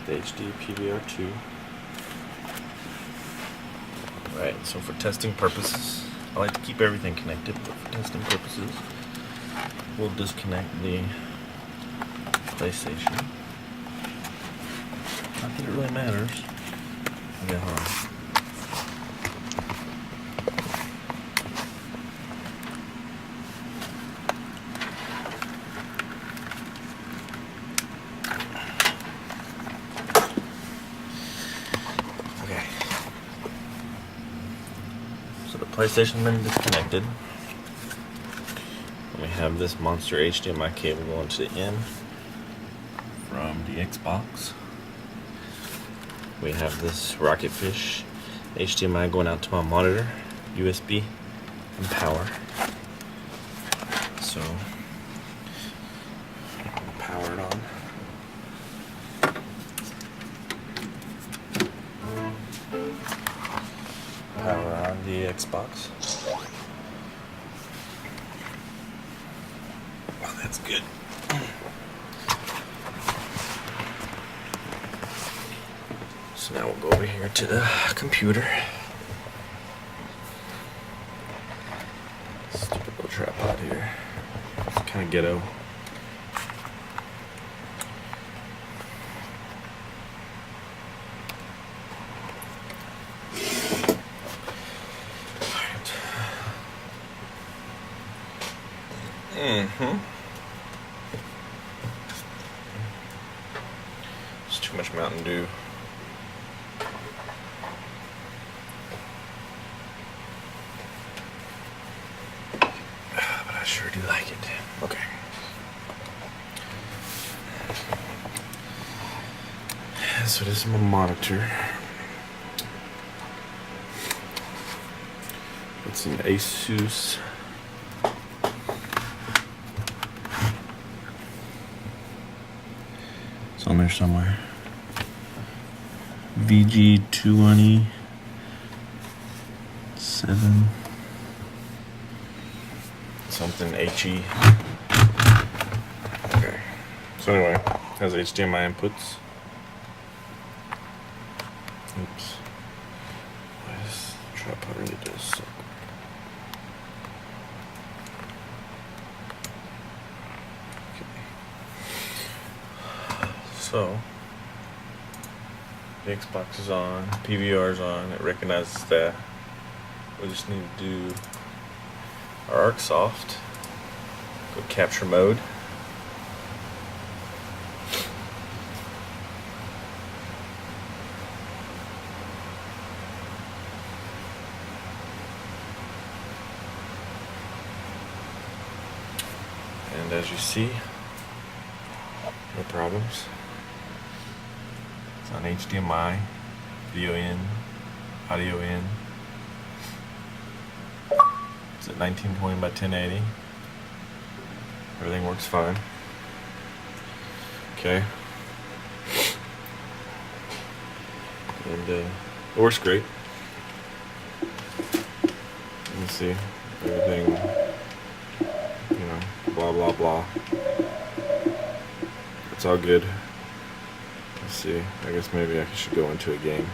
with the HD PVR2. Right, so for testing purposes, I like to keep everything connected, but for testing purposes, we'll disconnect the PlayStation. Not that it really matters. Okay, hold on. Okay. So the PlayStation's been disconnected. We have this monster HDMI cable going to the end from the Xbox. We have this Rocketfish HDMI going out to my monitor, USB, and power. So, power it on. Power on the Xbox. Oh, that's good. So now we'll go over here to the computer. Stupid little tripod here. It's kind of ghetto. It's too much Mountain Dew. But I sure do like it. Okay. So this is my monitor. It's an Asus. It's on there somewhere. VG227. Something HE. Okay. So anyway, has HDMI inputs. Oops. Why this tripod really does suck. So, the Xbox is on, PVR is on, it recognizes that. We just need to do our ArcSoft, go capture mode. And as you see, no problems. It's on HDMI, video in, audio in. It's at 1920 by 1080. Everything works fine. Okay. And it works great. Let me see. Everything, you know, blah blah blah. It's all good. Let's see. I guess maybe I should go into a game.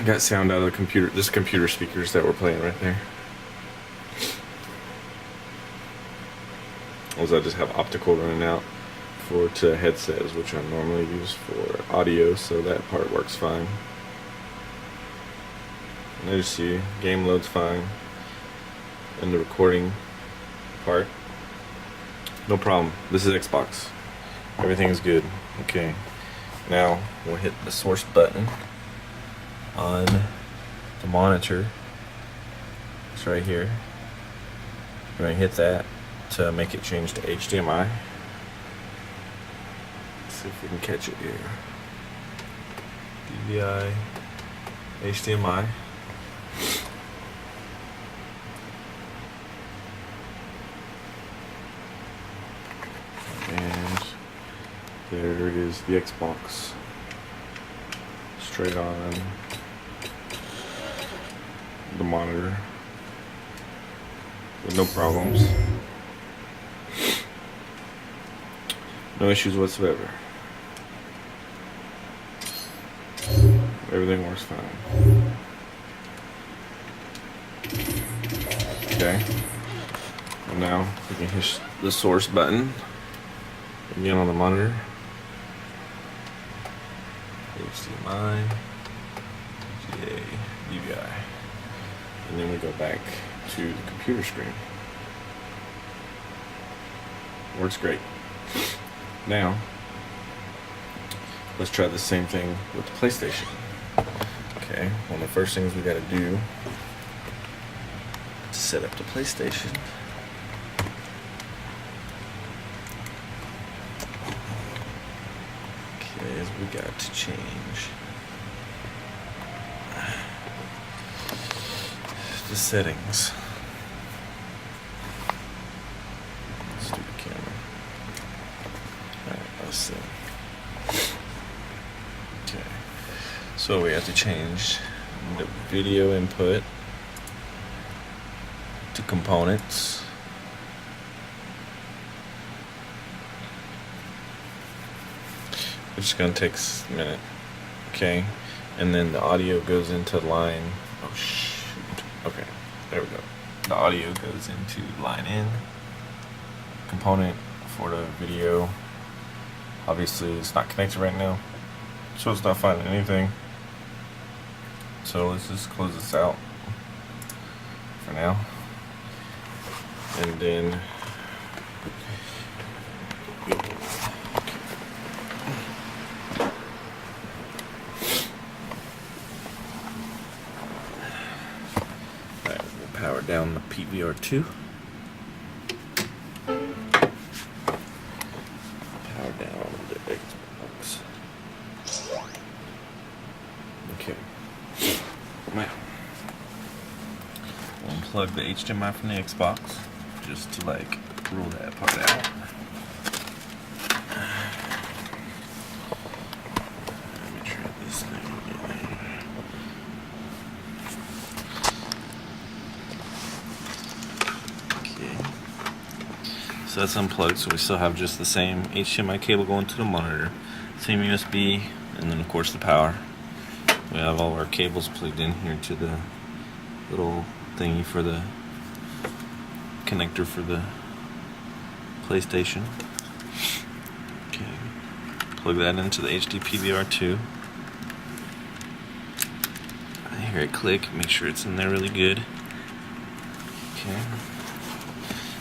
Got sound out of the computer. This computer speakers that we're playing right there. I just have optical running out to headsets, which I normally use for audio, so that part works fine. And as you see, game loads fine, and the recording part, no problem. This is Xbox. Everything is good. Okay, now we'll hit the source button on the monitor. It's right here. We're going to hit that to make it change to HDMI. Let's see if we can catch it here. DVI, HDMI. And there is the Xbox. straight on the monitor with no problems. No issues whatsoever. Everything works fine. Okay. And now we can hit the source button again on the monitor. HDMI, VGA, DVI. And then we go back to the computer screen. Works great. Now, let's try the same thing with the PlayStation. Okay, one of the first things we gotta do to set up the PlayStation is we got to change the settings. Stupid camera. Alright, let's see. Okay. So we have to change the video input to components. Which is going to take a minute. Okay. And then the audio goes into line. Oh, shoot. Okay. There we go. The audio goes into line in. Component for the video. Obviously, it's not connected right now. So it's not finding anything. So let's just close this out for now. And then power down the PVR2. Power down the Xbox. Okay. Now, we'll unplug the HDMI from the Xbox just to like rule that part out. Let me try this thing again. So that's unplugged, so we still have just the same HDMI cable going to the monitor, same USB, and then of course the power. We have all our cables plugged in here to the little thingy for the connector for the PlayStation. Okay, plug that into the HD PVR2. I hear it click, make sure it's in there really good. Okay.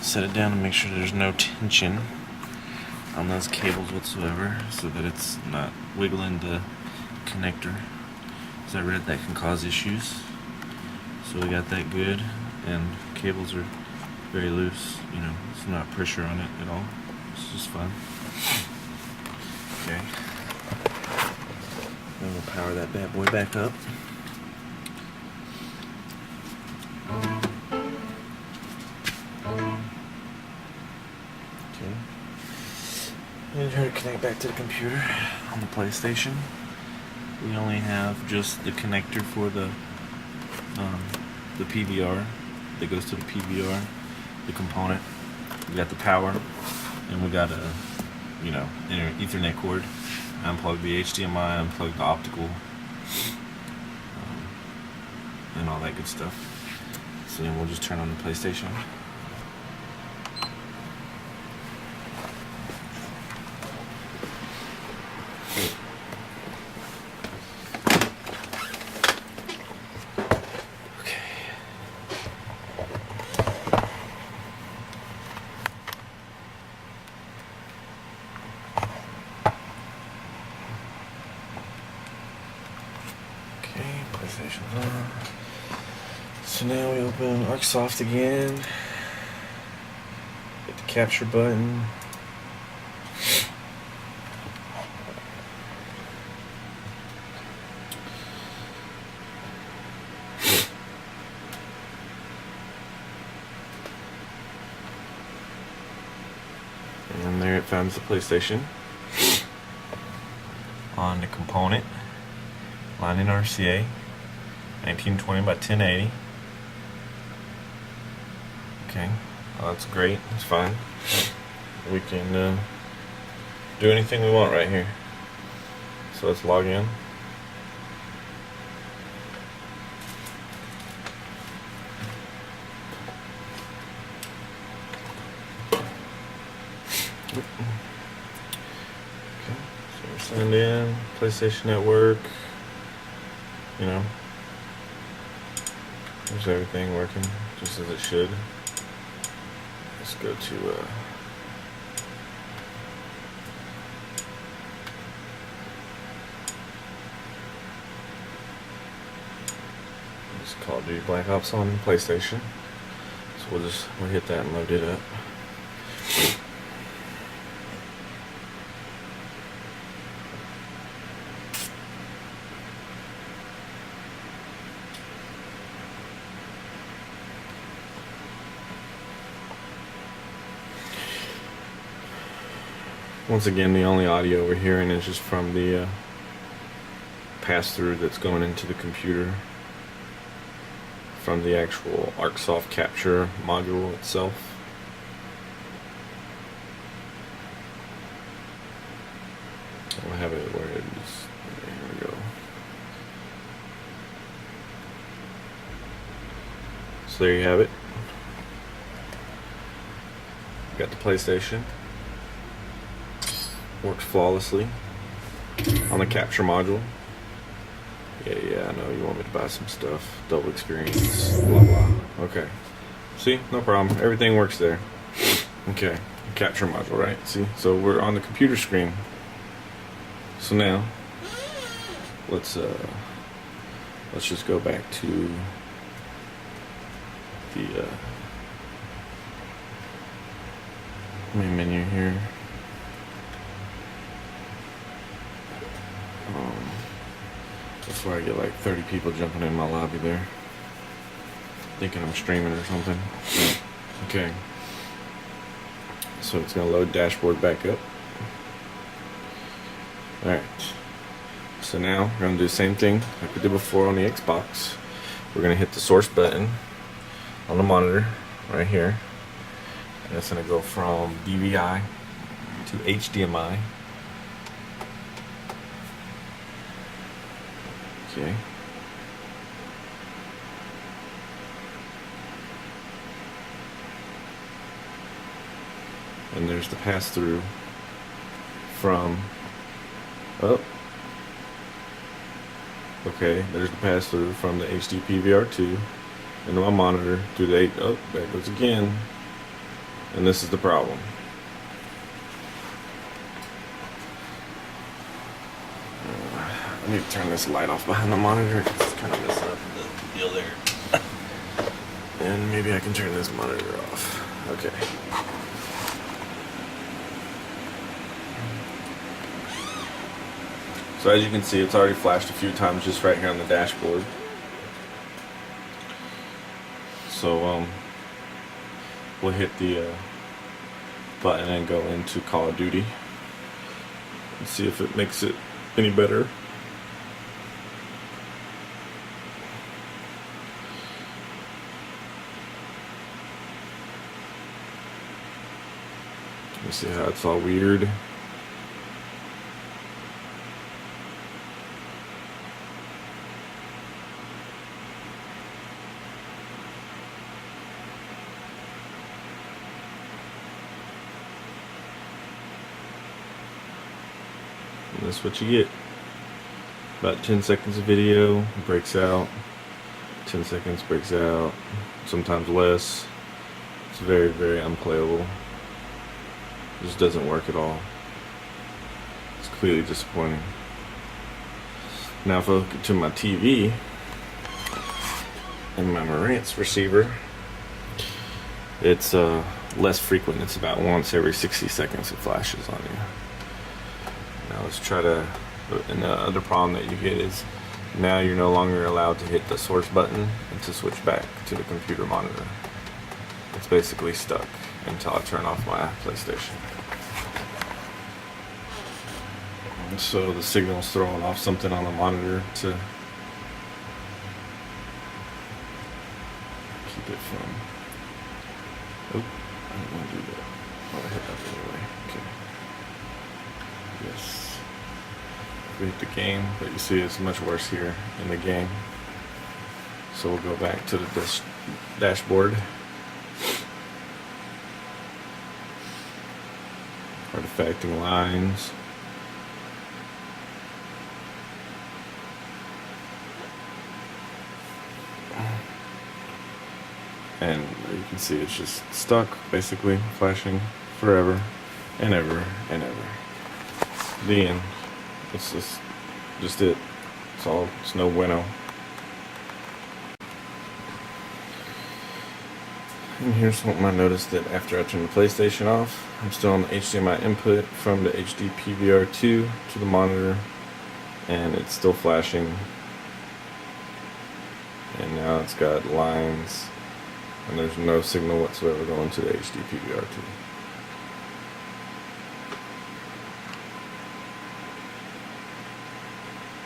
Set it down and make sure there's no tension on those cables whatsoever, so that it's not wiggling the connector. As I read, that can cause issues. So we got that good, and cables are very loose. You know, it's not pressure on it at all. It's just fun. Okay. Then we'll power that bad boy back up. And try to connect back to the computer on the PlayStation. We only have just the connector for the PVR that goes to the PVR, the component. We got the power, and we got a Ethernet cord. Unplug the HDMI, unplug the optical, and all that good stuff. So then we'll just turn on the PlayStation. PlayStation's on. So now we open ArcSoft again. Hit the capture button. And there it finds the PlayStation on the component. line in RCA, 1920 by 1080. Okay, well, that's great. That's fine. We can do anything we want right here. So let's log in. Signed in, PlayStation Network, you know, there's everything working just as it should. Let's go to it's Call of Duty Black Ops on PlayStation, so we'll hit that and load it up. Once again, the only audio we're hearing is just from the pass-through that's going into the computer from the actual ArcSoft capture module itself. I'll have it where it is. There we go. So there you have it. Got the PlayStation. Works flawlessly on the capture module. Yeah, I know you want me to buy some stuff. Double experience, blah blah. Okay. See, no problem. Everything works there. Okay, capture module, right? See, so we're on the computer screen. So now, let's just go back to the main menu here. Before I get like 30 people jumping in my lobby there, thinking I'm streaming or something. Okay. So it's gonna load dashboard back up. Alright. So now we're gonna do the same thing like we did before on the Xbox. We're gonna hit the source button on the monitor right here. And it's gonna go from DVI to HDMI. Okay. And there's the pass through from okay, there's the pass through from the HD PVR2 into my monitor to the there it goes again. And this is the problem. I need to turn this light off behind the monitor. It's kind of messing up the deal there. And maybe I can turn this monitor off. Okay. So as you can see, it's already flashed a few times just right here on the dashboard. So we'll hit the button and go into Call of Duty and see if it makes it any better. You see how it's all weird. And that's what you get. About 10 seconds of video, breaks out. 10 seconds, breaks out. Sometimes less. It's very, very unplayable. Just doesn't work at all. It's clearly disappointing. Now if I look to my TV and my Marantz receiver, it's less frequent. It's about once every 60 seconds it flashes on you. Now let's try to, and the other problem that you get is now you're no longer allowed to hit the source button and to switch back to the computer monitor. It's basically stuck until I turn off my PlayStation. So the signal's throwing off something on the monitor to keep it from. Oh, I don't want to do that. Oh, I hit that anyway. Okay. Yes. We hit the game, but you see it's much worse here in the game. So we'll go back to the dashboard. Artifacting lines. And you can see it's just stuck, basically, flashing forever and ever and ever. The end. It's just it. It's no bueno. And here's something I noticed, that after I turn the PlayStation off, I'm still on the HDMI input from the HD PVR2 to the monitor, and it's still flashing. And now it's got lines, and there's no signal whatsoever going to the HD PVR2.